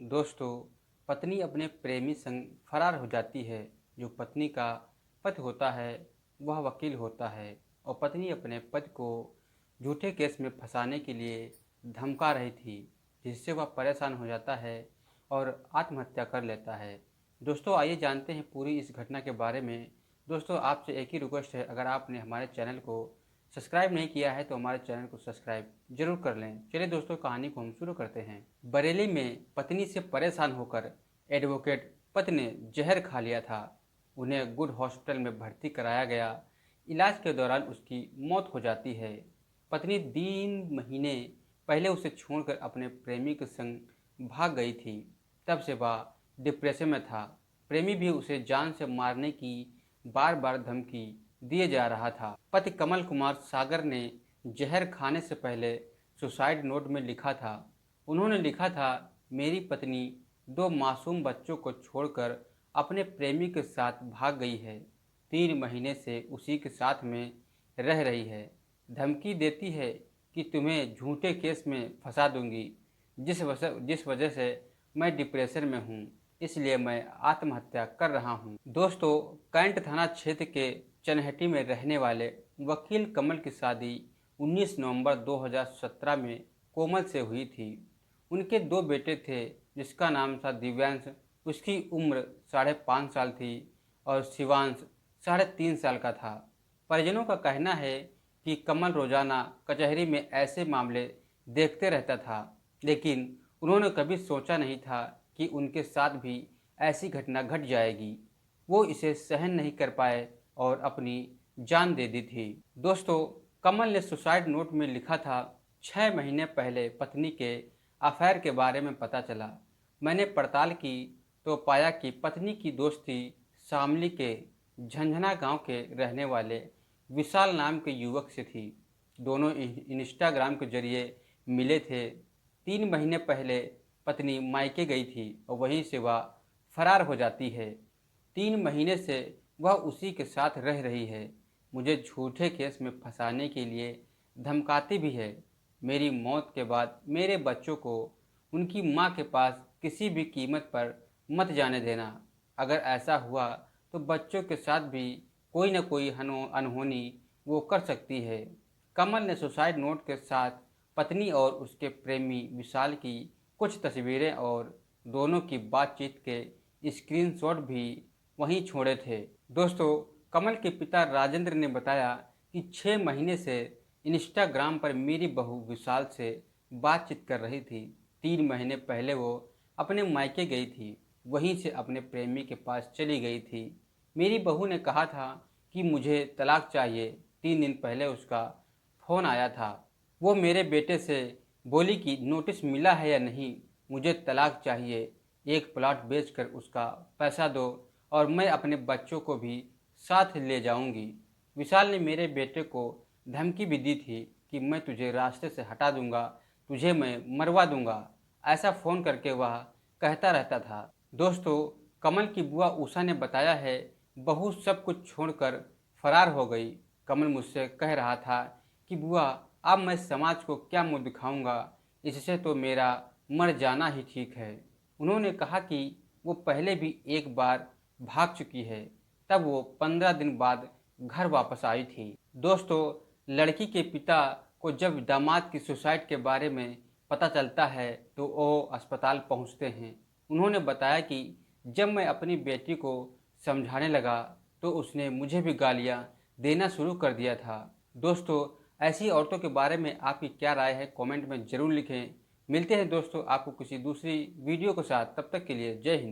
दोस्तों, पत्नी अपने प्रेमी संग फरार हो जाती है। जो पत्नी का पति होता है वह वकील होता है और पत्नी अपने पति को झूठे केस में फंसाने के लिए धमका रही थी, जिससे वह परेशान हो जाता है और आत्महत्या कर लेता है। दोस्तों, आइए जानते हैं पूरी इस घटना के बारे में। दोस्तों, आपसे एक ही रिक्वेस्ट है, अगर आपने हमारे चैनल को सब्सक्राइब नहीं किया है तो हमारे चैनल को सब्सक्राइब जरूर कर लें। चलिए दोस्तों, कहानी को हम शुरू करते हैं। बरेली में पत्नी से परेशान होकर एडवोकेट पति ने जहर खा लिया था। उन्हें गुड हॉस्पिटल में भर्ती कराया गया। इलाज के दौरान उसकी मौत हो जाती है। पत्नी 3 महीने पहले उसे छोड़कर अपने प्रेमी के संग भाग गई थी। तब से वह डिप्रेशन में था। प्रेमी भी उसे जान से मारने की बार बार धमकी दिए जा रहा था। पति कमल कुमार सागर ने जहर खाने से पहले सुसाइड नोट में लिखा था। उन्होंने लिखा था, मेरी पत्नी 2 मासूम बच्चों को छोड़कर अपने प्रेमी के साथ भाग गई है। 3 महीने से उसी के साथ में रह रही है। धमकी देती है कि तुम्हें झूठे केस में फंसा दूंगी, जिस वजह से मैं डिप्रेशन में हूँ, इसलिए मैं आत्महत्या कर रहा हूँ। दोस्तों, कैंट थाना क्षेत्र के चनहटी में रहने वाले वकील कमल की शादी 19 नवंबर 2017 में कोमल से हुई थी। उनके 2 बेटे थे, जिसका नाम था दिव्यांश, उसकी उम्र 5.5 साल थी, और शिवांश 3.5 साल का था। परिजनों का कहना है कि कमल रोजाना कचहरी में ऐसे मामले देखते रहता था, लेकिन उन्होंने कभी सोचा नहीं था कि उनके साथ भी ऐसी घटना घट जाएगी। वो इसे सहन नहीं कर पाए और अपनी जान दे दी थी। दोस्तों, कमल ने सुसाइड नोट में लिखा था, 6 महीने पहले पत्नी के अफेयर के बारे में पता चला। मैंने पड़ताल की तो पाया कि पत्नी की दोस्ती शामली के झंझना गांव के रहने वाले विशाल नाम के युवक से थी। दोनों इंस्टाग्राम के जरिए मिले थे। 3 महीने पहले पत्नी मायके गई थी और वहीं से वह फरार हो जाती है। 3 महीने से वह उसी के साथ रह रही है। मुझे झूठे केस में फंसाने के लिए धमकाती भी है। मेरी मौत के बाद मेरे बच्चों को उनकी माँ के पास किसी भी कीमत पर मत जाने देना। अगर ऐसा हुआ तो बच्चों के साथ भी कोई न कोई अनहोनी वो कर सकती है। कमल ने सुसाइड नोट के साथ पत्नी और उसके प्रेमी विशाल की कुछ तस्वीरें और दोनों की बातचीत के स्क्रीनशॉट भी वहीं छोड़े थे। दोस्तों, कमल के पिता राजेंद्र ने बताया कि 6 महीने से इंस्टाग्राम पर मेरी बहू विशाल से बातचीत कर रही थी। 3 महीने पहले वो अपने मायके गई थी, वहीं से अपने प्रेमी के पास चली गई थी। मेरी बहू ने कहा था कि मुझे तलाक चाहिए। 3 दिन पहले उसका फ़ोन आया था। वो मेरे बेटे से बोली कि नोटिस मिला है या नहीं, मुझे तलाक चाहिए। एक प्लॉट बेचकर उसका पैसा दो और मैं अपने बच्चों को भी साथ ले जाऊंगी। विशाल ने मेरे बेटे को धमकी भी दी थी कि मैं तुझे रास्ते से हटा दूंगा, तुझे मैं मरवा दूंगा। ऐसा फ़ोन करके वह कहता रहता था। दोस्तों, कमल की बुआ उषा ने बताया है, बहू सब कुछ छोड़कर फरार हो गई। कमल मुझसे कह रहा था कि बुआ, अब मैं समाज को क्या मुंह दिखाऊंगा, इससे तो मेरा मर जाना ही ठीक है। उन्होंने कहा कि वो पहले भी एक बार भाग चुकी है, तब वो 15 दिन बाद घर वापस आई थी। दोस्तों, लड़की के पिता को जब दामाद की सुसाइड के बारे में पता चलता है तो वो अस्पताल पहुंचते हैं। उन्होंने बताया कि जब मैं अपनी बेटी को समझाने लगा तो उसने मुझे भी गालियां देना शुरू कर दिया था। दोस्तों, ऐसी औरतों के बारे में आपकी क्या राय है, कमेंट में ज़रूर लिखें। मिलते हैं दोस्तों आपको किसी दूसरी वीडियो के साथ, तब तक के लिए जय हिंद।